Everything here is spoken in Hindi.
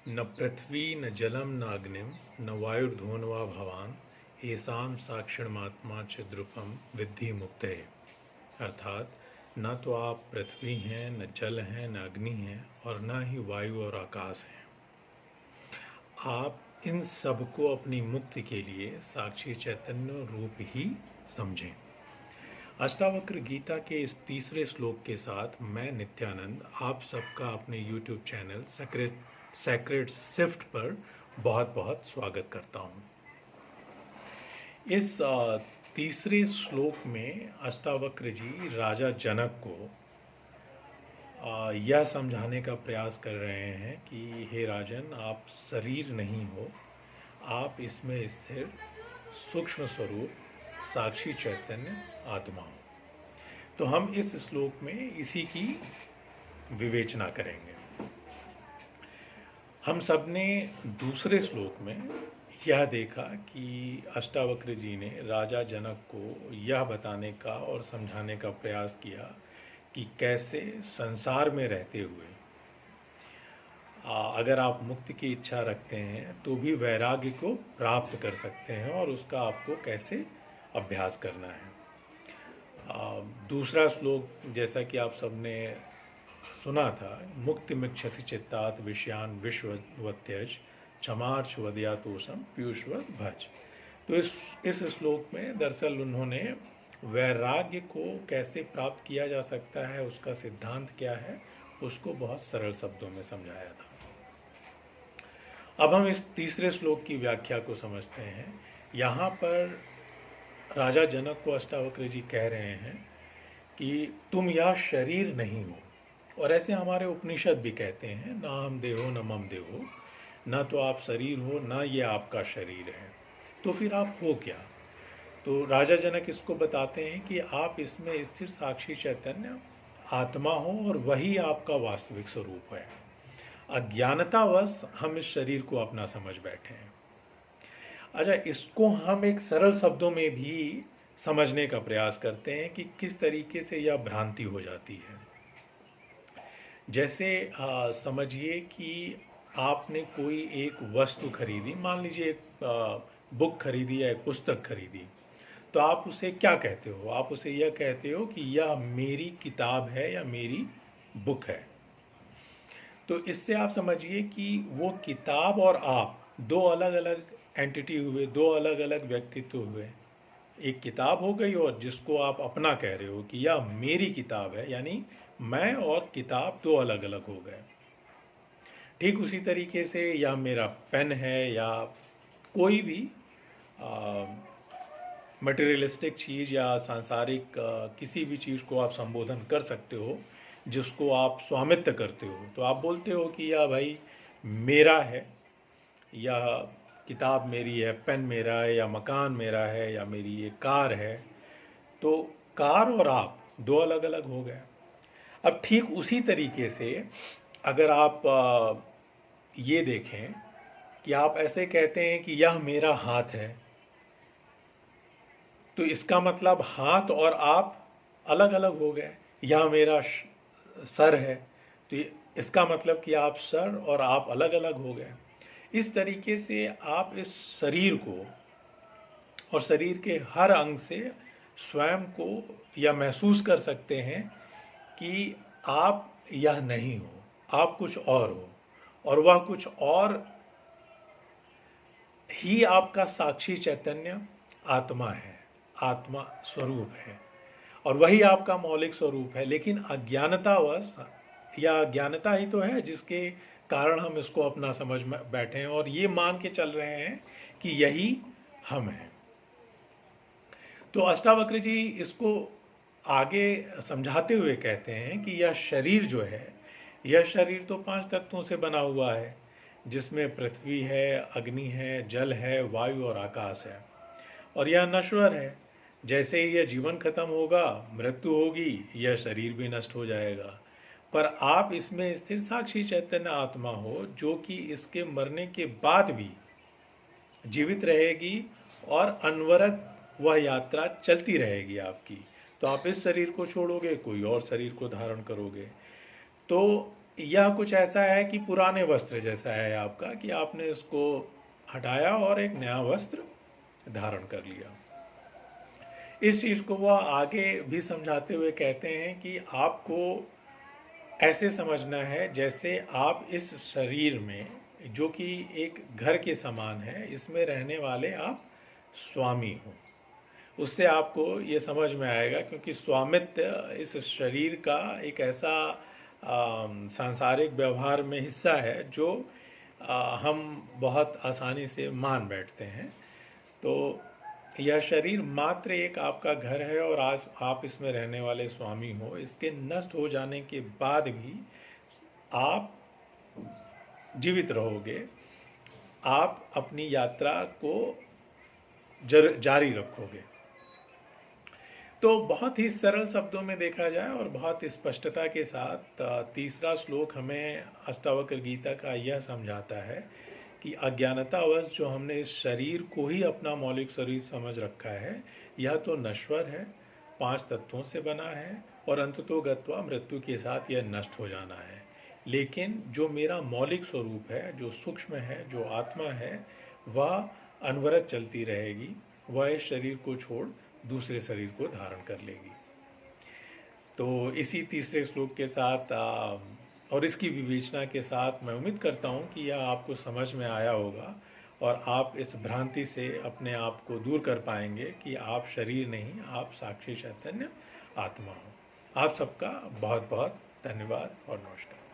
न पृथ्वी न जलम न अग्निम न वायुर्धून वा भवान येषाम साक्षिणमात्मा चिद्रूपम विद्धि मुक्ते। अर्थात न तो आप पृथ्वी हैं, न जल हैं, न अग्नि हैं और न ही वायु और आकाश हैं। आप इन सबको अपनी मुक्ति के लिए साक्षी चैतन्य रूप ही समझें। अष्टावक्र गीता के इस तीसरे श्लोक के साथ मैं नित्यानंद आप सबका अपने YouTube चैनल सेक्रेड शिफ्ट पर बहुत बहुत स्वागत करता हूँ। इस तीसरे श्लोक में अष्टावक्र जी राजा जनक को यह समझाने का प्रयास कर रहे हैं कि हे राजन, आप शरीर नहीं हो, आप इसमें स्थिर सूक्ष्म स्वरूप साक्षी चैतन्य आत्मा हो। तो हम इस श्लोक में इसी की विवेचना करेंगे। हम सब ने दूसरे श्लोक में यह देखा कि अष्टावक्र जी ने राजा जनक को यह बताने का और समझाने का प्रयास किया कि कैसे संसार में रहते हुए अगर आप मुक्ति की इच्छा रखते हैं तो भी वैराग्य को प्राप्त कर सकते हैं और उसका आपको कैसे अभ्यास करना है। दूसरा श्लोक जैसा कि आप सबने सुना था, मुक्ति मिक्षसि चित्तात विषयान विश्ववत्यज क्षमार्च वदयातोषम पीयूषवत भज। तो इस श्लोक में दरअसल उन्होंने वैराग्य को कैसे प्राप्त किया जा सकता है, उसका सिद्धांत क्या है, उसको बहुत सरल शब्दों में समझाया था। अब हम इस तीसरे श्लोक की व्याख्या को समझते हैं। यहाँ पर राजा जनक को अष्टावक्र जी कह रहे हैं कि तुम यह शरीर नहीं हो, और ऐसे हमारे उपनिषद भी कहते हैं, ना हम देहो न मम देहो, ना तो आप शरीर हो ना ये आपका शरीर है, तो फिर आप हो क्या। तो राजा जनक इसको बताते हैं कि आप इसमें स्थिर साक्षी चैतन्य आत्मा हो और वही आपका वास्तविक स्वरूप है। अज्ञानतावश हम इस शरीर को अपना समझ बैठे हैं। अच्छा, इसको हम एक सरल शब्दों में भी समझने का प्रयास करते हैं कि किस तरीके से यह भ्रांति हो जाती है। जैसे समझिए कि आपने कोई एक वस्तु खरीदी, मान लीजिए एक बुक खरीदी या एक पुस्तक खरीदी, तो आप उसे क्या कहते हो? आप उसे यह कहते हो कि यह मेरी किताब है या मेरी बुक है। तो इससे आप समझिए कि वो किताब और आप दो अलग अलग एंटिटी हुए, दो अलग अलग व्यक्तित्व हुए। एक किताब हो गई और जिसको आप अपना कह रहे हो कि यह मेरी किताब है, यानी मैं और किताब दो अलग अलग हो गए। ठीक उसी तरीके से यह मेरा पेन है या कोई भी मटेरियलिस्टिक चीज़ या सांसारिक किसी भी चीज़ को आप संबोधन कर सकते हो जिसको आप स्वामित्व करते हो। तो आप बोलते हो कि यह भाई मेरा है, यह किताब मेरी है, पेन मेरा है, या मकान मेरा है, या मेरी ये कार है। तो कार और आप दो अलग अलग हो गए। अब ठीक उसी तरीके से अगर आप ये देखें कि आप ऐसे कहते हैं कि यह मेरा हाथ है, तो इसका मतलब हाथ और आप अलग अलग हो गए। यह मेरा सर है, तो इसका मतलब कि आप सर और आप अलग अलग हो गए। इस तरीके से आप इस शरीर को और शरीर के हर अंग से स्वयं को यह महसूस कर सकते हैं कि आप यह नहीं हो, आप कुछ और हो, और वह कुछ और ही आपका साक्षी चैतन्य आत्मा है, आत्मा स्वरूप है, और वही आपका मौलिक स्वरूप है। लेकिन अज्ञानतावश, या अज्ञानता ही तो है जिसके कारण हम इसको अपना समझ में बैठे हैं और ये मान के चल रहे हैं कि यही हम हैं। तो अष्टावक्र जी इसको आगे समझाते हुए कहते हैं कि यह शरीर जो है, यह शरीर तो 5 तत्वों से बना हुआ है, जिसमें पृथ्वी है, अग्नि है, जल है, वायु और आकाश है, और यह नश्वर है। जैसे ही यह जीवन खत्म होगा, मृत्यु होगी, यह शरीर भी नष्ट हो जाएगा। पर आप इसमें स्थिर साक्षी चैतन्य आत्मा हो जो कि इसके मरने के बाद भी जीवित रहेगी और अनवरत वह यात्रा चलती रहेगी आपकी। तो आप इस शरीर को छोड़ोगे, कोई और शरीर को धारण करोगे। तो यह कुछ ऐसा है कि पुराने वस्त्र जैसा है आपका, कि आपने इसको हटाया और एक नया वस्त्र धारण कर लिया। इस चीज़ को वह आगे भी समझाते हुए कहते हैं कि आपको ऐसे समझना है जैसे आप इस शरीर में, जो कि एक घर के समान है, इसमें रहने वाले आप स्वामी हो। उससे आपको ये समझ में आएगा, क्योंकि स्वामित्व इस शरीर का एक ऐसा सांसारिक व्यवहार में हिस्सा है जो हम बहुत आसानी से मान बैठते हैं। तो यह शरीर मात्र एक आपका घर है और आज आप इसमें रहने वाले स्वामी हो। इसके नष्ट हो जाने के बाद भी आप जीवित रहोगे, आप अपनी यात्रा को जारी रखोगे। तो बहुत ही सरल शब्दों में देखा जाए और बहुत स्पष्टता के साथ तीसरा श्लोक हमें अष्टावक्र गीता का यह समझाता है कि अज्ञानतावश जो हमने इस शरीर को ही अपना मौलिक शरीर समझ रखा है, यह तो नश्वर है, 5 तत्वों से बना है और अंततो गत्वा मृत्यु के साथ यह नष्ट हो जाना है। लेकिन जो मेरा मौलिक स्वरूप है, जो सूक्ष्म है, जो आत्मा है, वह अनवरत चलती रहेगी। वह इस शरीर को छोड़ दूसरे शरीर को धारण कर लेगी। तो इसी तीसरे श्लोक के साथ और इसकी विवेचना के साथ मैं उम्मीद करता हूँ कि यह आपको समझ में आया होगा और आप इस भ्रांति से अपने आप को दूर कर पाएंगे कि आप शरीर नहीं, आप साक्षी चैतन्य आत्मा हो। आप सबका बहुत बहुत धन्यवाद और नमस्कार।